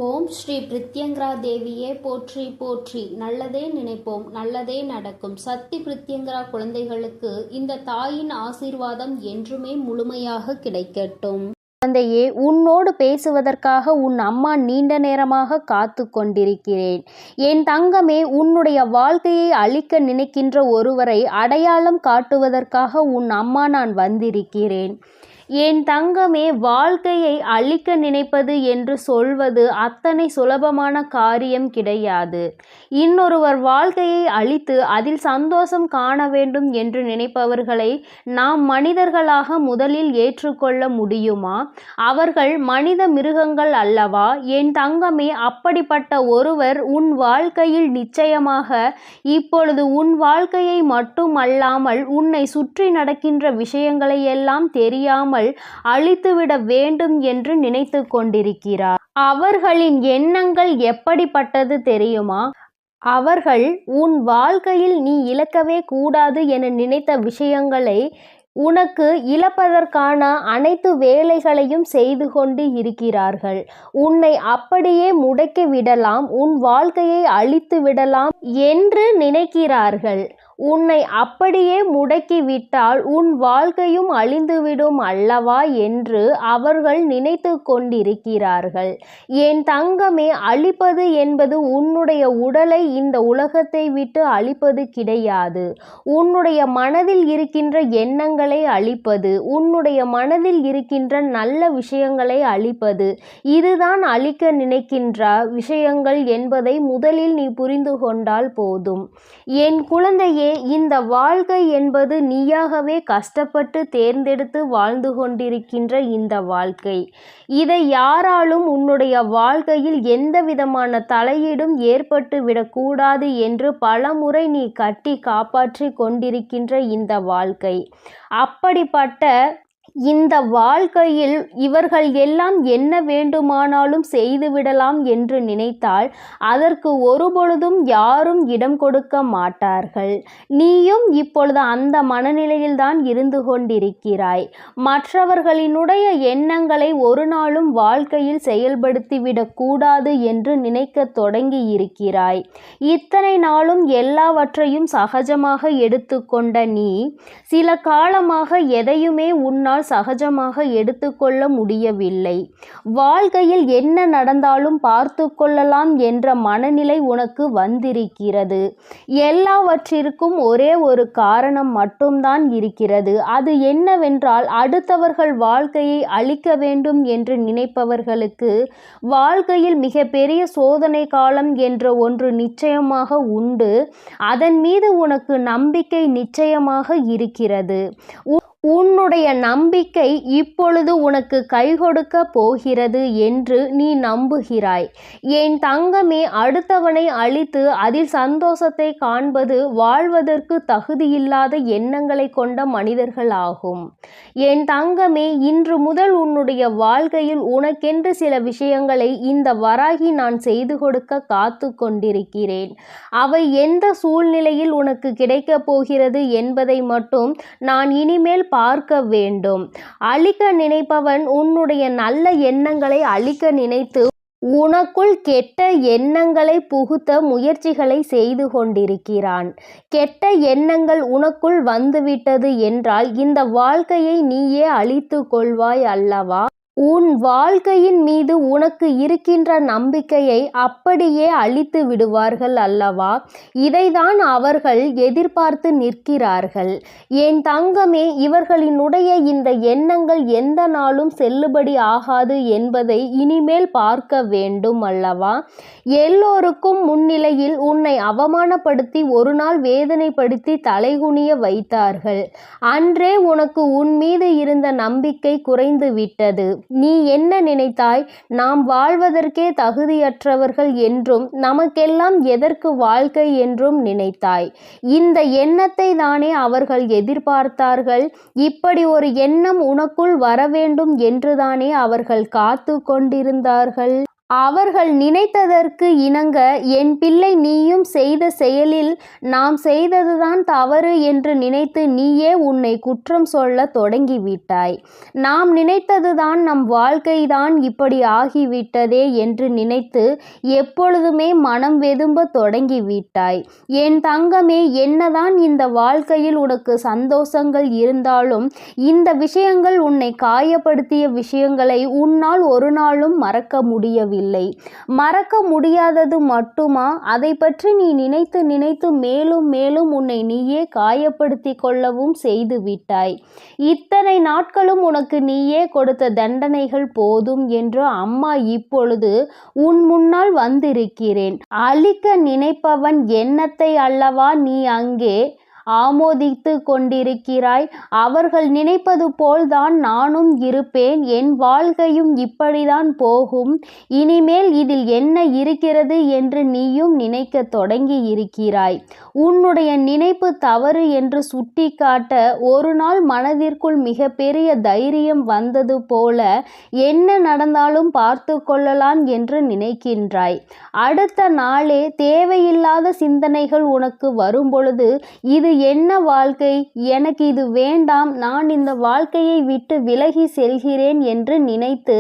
ஓம் ஸ்ரீ பிரித்யங்கரா தேவியே போற்றி போற்றி. நல்லதே நினைப்போம், நல்லதே நடக்கும். சக்தி பிரித்யங்கரா குழந்தைகளுக்கு இந்த தாயின் ஆசீர்வாதம் என்றுமே முழுமையாக கிடைக்கட்டும். குழந்தையே, உன்னோடு பேசுவதற்காக உன் அம்மா நீண்ட நேரமாக காத்து கொண்டிருக்கிறேன். என் தங்கமே, உன்னுடைய வாழ்க்கையை அழிக்க நினைக்கின்ற ஒருவரை அடையாளம் காட்டுவதற்காக உன் அம்மா நான் வந்திருக்கிறேன். என் தங்கமே, வாழ்க்கையை அழிக்க நினைப்பது என்று சொல்வது அத்தனை சுலபமான காரியம் கிடையாது. இன்னொருவர் வாழ்க்கையை அழித்து அதில் சந்தோஷம் காண வேண்டும் என்று நினைப்பவர்களை நாம் மனிதர்களாக முதலில் ஏற்றுக்கொள்ள முடியுமா? அவர்கள் மனித மிருகங்கள் அல்லவா? என் தங்கமே, அப்படிப்பட்ட ஒருவர் உன் வாழ்க்கையில் நிச்சயமாக இப்பொழுது உன் வாழ்க்கையை மட்டுமல்லாமல் உன்னை சுற்றி நடக்கின்ற விஷயங்களை எல்லாம் தெரியாமல் அழித்துவிட வேண்டும் என்று நினைத்து கொண்டிருக்கிறார். அவர்களின் எண்ணங்கள் எப்படிப்பட்டது தெரியுமா? அவர்கள் உன் வாழ்க்கையில் நீ இழக்கவே கூடாது என நினைத்த விஷயங்களை உனக்கு இழப்பதற்கான அனைத்து வேலைகளையும் செய்து கொண்டு இருக்கிறார்கள். உன்னை அப்படியே முடக்கி விடலாம், உன் வாழ்க்கையை அழித்து விடலாம் என்று நினைக்கிறார்கள். உன்னை அப்படியே முடக்கி விட்டால் உன் வாழ்க்கையும் அழிந்துவிடும் அல்லவா என்று அவர்கள் நினைத்து கொண்டிருக்கிறார்கள். என் தங்கமே, அழிப்பது என்பது உன்னுடைய உடலை இந்த உலகத்தை விட்டு அழிப்பது கிடையாது. உன்னுடைய மனதில் இருக்கின்ற எண்ணங்களை அழிப்பது, உன்னுடைய மனதில் இருக்கின்ற நல்ல விஷயங்களை அழிப்பது, இதுதான் அழிக்க நினைக்கின்ற விஷயங்கள் என்பதை முதலில் நீ புரிந்து கொண்டால் போதும். என் குழந்தையே, இந்த வாழ்க்கை என்பது நீயாகவே கஷ்டப்பட்டு தேர்ந்தெடுத்து வாழ்ந்து கொண்டிருக்கின்ற இந்த வாழ்க்கை. இதை யாராலும் உன்னுடைய வாழ்க்கையில் எந்த விதமான தலையீடும் ஏற்பட்டு விடக்கூடாது என்று பலமுறை நீ கட்டி காப்பாற்றி கொண்டிருக்கின்ற இந்த வாழ்க்கை. அப்படிப்பட்ட இந்த வாழ்க்கையில் இவர்கள் எல்லாம் என்ன வேண்டுமானாலும் செய்துவிடலாம் என்று நினைத்தால் அதற்கு ஒருபொழுதும் யாரும் இடம் கொடுக்க மாட்டார்கள். நீயும் இப்பொழுது அந்த மனநிலையில்தான் இருந்து கொண்டிருக்கிறாய். மற்றவர்களினுடைய எண்ணங்களை ஒரு நாளும் வாழ்க்கையில் செயல்படுத்திவிடக் கூடாது என்று நினைக்க தொடங்கி இருக்கிறாய். இத்தனை நாளும் எல்லாவற்றையும் சகஜமாக எடுத்துக்கொண்ட நீ சில காலமாக எதையுமே உன்னால் சகஜமாக எடுத்துக்கொள்ள முடியவில்லை. வாழ்க்கையில் என்ன நடந்தாலும் பார்த்து கொள்ளலாம் என்ற மனநிலை உனக்கு வந்திருக்கிறது. எல்லாவற்றிற்கும் ஒரே ஒரு காரணம் மட்டும்தான் இருக்கிறது. அது என்னவென்றால், அடுத்தவர்கள் வாழ்க்கையை அழிக்க வேண்டும் என்று நினைப்பவர்களுக்கு வாழ்க்கையில் மிகப்பெரிய சோதனை காலம் என்ற ஒன்று நிச்சயமாக உண்டு. அதன் மீது உனக்கு நம்பிக்கை நிச்சயமாக இருக்கிறது. உன்னுடைய நம்பிக்கை இப்பொழுது உனக்கு கை கொடுக்க போகிறது என்று நீ நம்புகிறாய். என் தங்கமே, அடுத்தவனை அழித்து அதில் சந்தோஷத்தை காண்பது வாழ்வதற்கு தகுதியில்லாத எண்ணங்களை கொண்ட மனிதர்களாகும். என் தங்கமே, இன்று முதல் உன்னுடைய வாழ்க்கையில் உனக்கென்று சில விஷயங்களை இந்த வராகி நான் செய்து கொடுக்க காத்து கொண்டிருக்கிறேன். அவை எந்த சூழ்நிலையில் உனக்கு கிடைக்கப் போகிறது என்பதை மட்டும் நான் இனிமேல் பார்க்க வேண்டும். அழிக்க நினைப்பவன் உன்னுடைய நல்ல எண்ணங்களை அழிக்க நினைத்து உனக்குள் கெட்ட எண்ணங்களை புகுத்த முயற்சிகளை செய்து கொண்டிருக்கிறான். கெட்ட எண்ணங்கள் உனக்குள் வந்துவிட்டது என்றால் இந்த வாழ்க்கையை நீயே அழித்து கொள்வாய் அல்லவா? உன் வாழ்க்கையின் மீது உனக்கு இருக்கின்ற நம்பிக்கையை அப்படியே அழித்து விடுவார்கள் அல்லவா? இதைதான் அவர்கள் எதிர்பார்த்து நிற்கிறார்கள். என் தங்கமே, இவர்களினுடைய இந்த எண்ணங்கள் எந்த நாளும் செல்லுபடி ஆகாது என்பதை இனிமேல் பார்க்க வேண்டும் அல்லவா? எல்லோருக்கும் முன்னிலையில் உன்னை அவமானப்படுத்தி ஒரு நாள் வேதனைப்படுத்தி தலைகுனிய வைத்தார்கள். அன்றே உனக்கு உன் மீது இருந்த நம்பிக்கை குறைந்து விட்டது. நீ என்ன நினைத்தாய்? நாம் வாழ்வதற்கே தகுதியற்றவர்கள் என்றும் நமக்கெல்லாம் எதற்கு வாழ்க்கை என்றும் நினைத்தாய். இந்த எண்ணத்தை தானே அவர்கள் எதிர்பார்த்தார்கள். இப்படி ஒரு எண்ணம் உனக்குள் வர வேண்டும் என்றுதானே அவர்கள் காத்து கொண்டிருந்தார்கள். அவர்கள் நினைத்ததற்கு இணங்க என் பிள்ளை நீயும் செய்த செயலில் நாம் செய்ததுதான் தவறு என்று நினைத்து நீயே உன்னை குற்றம் சொல்ல தொடங்கிவிட்டாய். நாம் நினைத்ததுதான் நம் வாழ்க்கைதான் இப்படி ஆகிவிட்டதே என்று நினைத்து எப்பொழுதுமே மனம் வெதும்ப தொடங்கிவிட்டாய். என் தங்கமே, என்னதான் இந்த வாழ்க்கையில் உனக்கு சந்தோஷங்கள் இருந்தாலும் இந்த விஷயங்கள் உன்னை காயப்படுத்திய விஷயங்களை உன்னால் ஒரு நாளும் மறக்க முடியவில்லை. மறக்க முடியாதது மட்டுமா, அதை பற்றி நீ நினைத்து நினைத்து மேலும் மேலும் உன்னை நீயே காயப்படுத்தி கொள்ளவும் செய்து விட்டாய். இத்தனை நாட்களும் உனக்கு நீயே கொடுத்த தண்டனைகள் போதும் என்று அம்மா இப்பொழுது உன் முன்னால் வந்திருக்கிறேன். அழிக்க நினைப்பவன் எண்ணத்தை அல்லவா நீ அங்கே ஆமோதித்து கொண்டிருக்கிறாய். அவர்கள் நினைப்பது போல்தான் நானும் இருப்பேன். என் வாழ்க்கையும் இப்படிதான் போகும். இனிமேல் இதில் என்ன இருக்கிறது என்று நீயும் நினைக்க தொடங்கி இருக்கிறாய். உன்னுடைய நினைப்பு தவறு என்று சுட்டிக்காட்ட ஒரு நாள் மனதிற்குள் மிகப்பெரிய தைரியம் வந்தது போல என்ன நடந்தாலும் பார்த்து கொள்ளலாம் என்று நினைக்கின்றாய். அடுத்த நாளே தேவையில்லாத சிந்தனைகள் உனக்கு வரும்பொழுது இது என்ன வாழ்க்கை, எனக்கு இது வேண்டாம், நான் இந்த வாழ்க்கையை விட்டு விலகி செல்கிறேன் என்று நினைத்து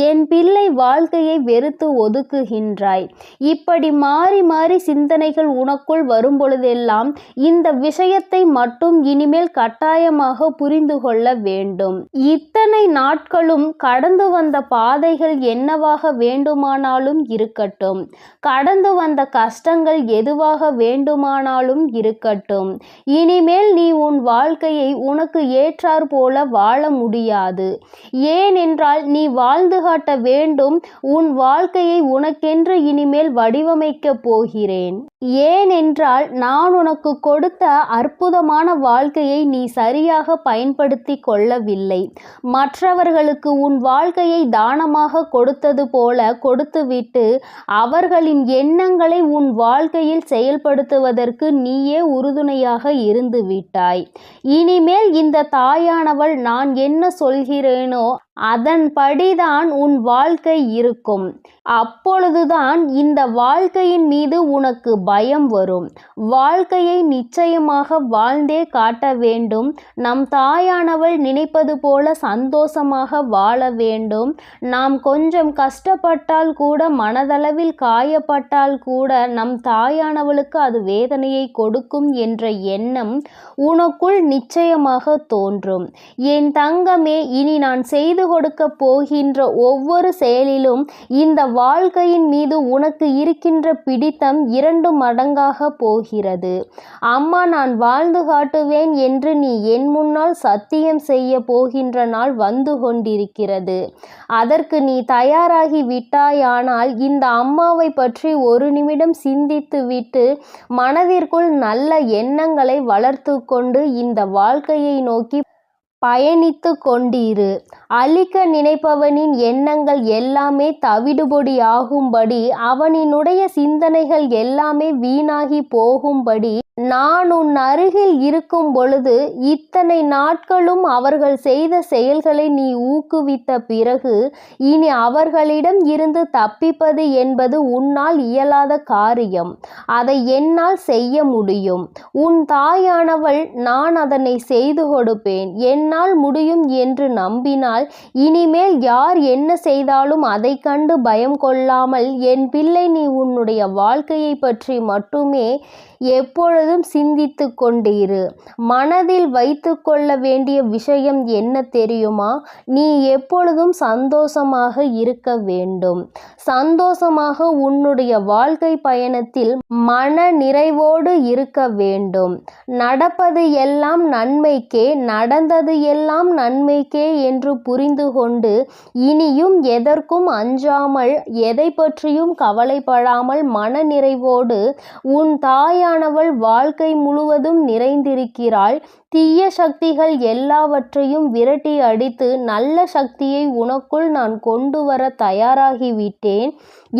என் பிள்ளை வாழ்க்கையை வெறுத்து ஒதுக்குகின்றாய். இப்படி மாறி மாறி சிந்தனைகள் உனக்குள் வரும்பொழுதெல்லாம் இந்த விஷயத்தை மட்டும் இனிமேல் கட்டாயமாக புரிந்து கொள்ள வேண்டும். இத்தனை நாட்களும் கடந்து வந்த பாதைகள் என்னவாக வேண்டுமானாலும் இருக்கட்டும், கடந்து வந்த கஷ்டங்கள் எதுவாக வேண்டுமானாலும் இருக்கட்டும், இனிமேல் நீ உன் வாழ்க்கையை உனக்கு ஏற்றார் போல வாழ முடியாது. ஏனென்றால் நீ வாழ்ந்து காட்ட வேண்டும். உன் வாழ்க்கையை உனக்கென்று இனிமேல் வடிவமைக்கப் போகிறேன். ஏனென்றால் நான் உனக்கு கொடுத்த அற்புதமான வாழ்க்கையை நீ சரியாக பயன்படுத்தி கொள்ளவில்லை. மற்றவர்களுக்கு உன் வாழ்க்கையை தானமாக கொடுத்தது போல கொடுத்துவிட்டு அவர்களின் எண்ணங்களை உன் வாழ்க்கையில் செயல்படுத்துவதற்கு நீயே உறுதுணையாக இருந்து விட்டாய். இனிமேல் இந்த தாயானவள் நான் என்ன சொல்கிறேனோ அதன்படிதான் உன் வாழ்க்கை இருக்கும். அப்பொழுதுதான் இந்த வாழ்க்கையின் மீது உனக்கு பயம் வரும். வாழ்க்கையை நிச்சயமாக வாழ்ந்தே காட்ட வேண்டும். நம் தாயானவள் நினைப்பது போல சந்தோஷமாக வாழ வேண்டும். நாம் கொஞ்சம் கஷ்டப்பட்டால் கூட, மனதளவில் காயப்பட்டால் கூட நம் தாயானவளுக்கு அது வேதனையை கொடுக்கும் என்ற எண்ணம் உனக்குள் நிச்சயமாக தோன்றும். என் தங்கமே, இனி நான் செய்து கொடுக்க போகின்ற ஒவ்வொரு செயலிலும் இந்த வாழ்க்கையின் மீது உனக்கு இருக்கின்ற பிடித்தம் 2 மடங்காக போகிறது. அம்மா நான் வாழ்ந்து காட்டுவேன் என்று நீ என் முன்னால் சத்தியம் செய்ய போகின்ற நாள் வந்து கொண்டிருக்கிறது. அதற்கு நீ தயாராகி விட்டாயானால் இந்த அம்மாவை பற்றி ஒரு நிமிடம் சிந்தித்து விட்டு மனதிற்குள் நல்ல எண்ணங்களை வளர்த்து கொண்டு இந்த வாழ்க்கையை நோக்கி பயணித்து கொண்டிரு. அழிக்க நினைப்பவனின் எண்ணங்கள் எல்லாமே தவிடுபொடி ஆகும்படி, அவனினுடைய சிந்தனைகள் எல்லாமே வீணாகி போகும்படி நான் உன் அருகில் இருக்கும் பொழுது இத்தனை நாட்களும் அவர்கள் செய்த செயல்களை நீ ஊக்குவித்த பிறகு இனி அவர்களிடம் இருந்து தப்பிப்பது என்பது உன்னால் இயலாத காரியம். அதை என்னால் செய்ய முடியும். உன் தாயானவள் நான் அதனை செய்து கொடுப்பேன். என்னால் முடியும் என்று நம்பினால் இனிமேல் யார் என்ன செய்தாலும் அதை கண்டு பயம் கொள்ளாமல் என் பிள்ளை நீ உன்னுடைய வாழ்க்கையை பற்றி மட்டுமே எப்பொழுதும் சிந்தித்து கொண்டிரு. மனதில் வைத்து கொள்ள வேண்டிய விஷயம் என்ன தெரியுமா? நீ எப்பொழுதும் சந்தோஷமாக இருக்க வேண்டும். சந்தோஷமாக உன்னுடைய வாழ்க்கை பயணத்தில் மன நிறைவோடு இருக்க வேண்டும். நடப்பது எல்லாம் நன்மைக்கே, நடந்தது எல்லாம் நன்மைக்கே என்று புரிந்து கொண்டு இனியும் எதற்கும் அஞ்சாமல், எதை பற்றியும் கவலைப்படாமல் மன நிறைவோடு உன் தாயானவள் வாழ்க்கை முழுவதும் நிறைந்திருக்கிறாள். தீய சக்திகள் எல்லாவற்றையும் விரட்டி அடித்து நல்ல சக்தியை உனக்குள் நான் கொண்டு வர தயாராகிவிட்டேன்.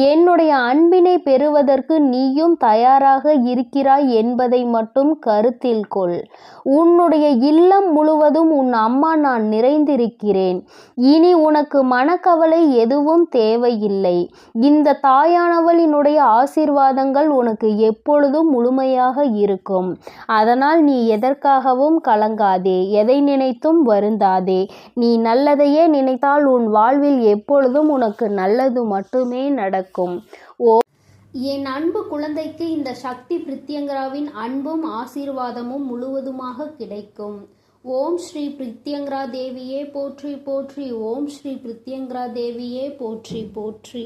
என்னுடைய அன்பினை பெறுவதற்கு நீயும் தயாராக இருக்கிறாய் என்பதை மட்டும் கருத்தில் கொள். உன்னுடைய இல்லம் முழுவதும் உன் அம்மா நான் நிறைந்திருக்கிறேன். இனி உனக்கு மனக்கவலை எதுவும் தேவையில்லை. இந்த தாயானவளினுடைய ஆசீர்வாதங்கள் உனக்கு எப்பொழுதும் முழுமையாக இருக்கும். அதனால் நீ எதற்காகவும் கலங்காதே, எதை நினைத்தும் வருந்தாதே. நீ நல்லதையே நினைத்தால் உன் வாழ்வில் எப்பொழுதும் உனக்கு நல்லது மட்டுமே நடக்கும். என் அன்பு குழந்தைக்கு இந்த சக்தி பிரித்யங்கராவின் அன்பும் ஆசீர்வாதமும் முழுவதுமாக கிடைக்கும். ஓம் ஸ்ரீ பிரித்யங்கரா தேவியே போற்றி போற்றி. ஓம் ஸ்ரீ பிரித்யங்கரா தேவியே போற்றி போற்றி.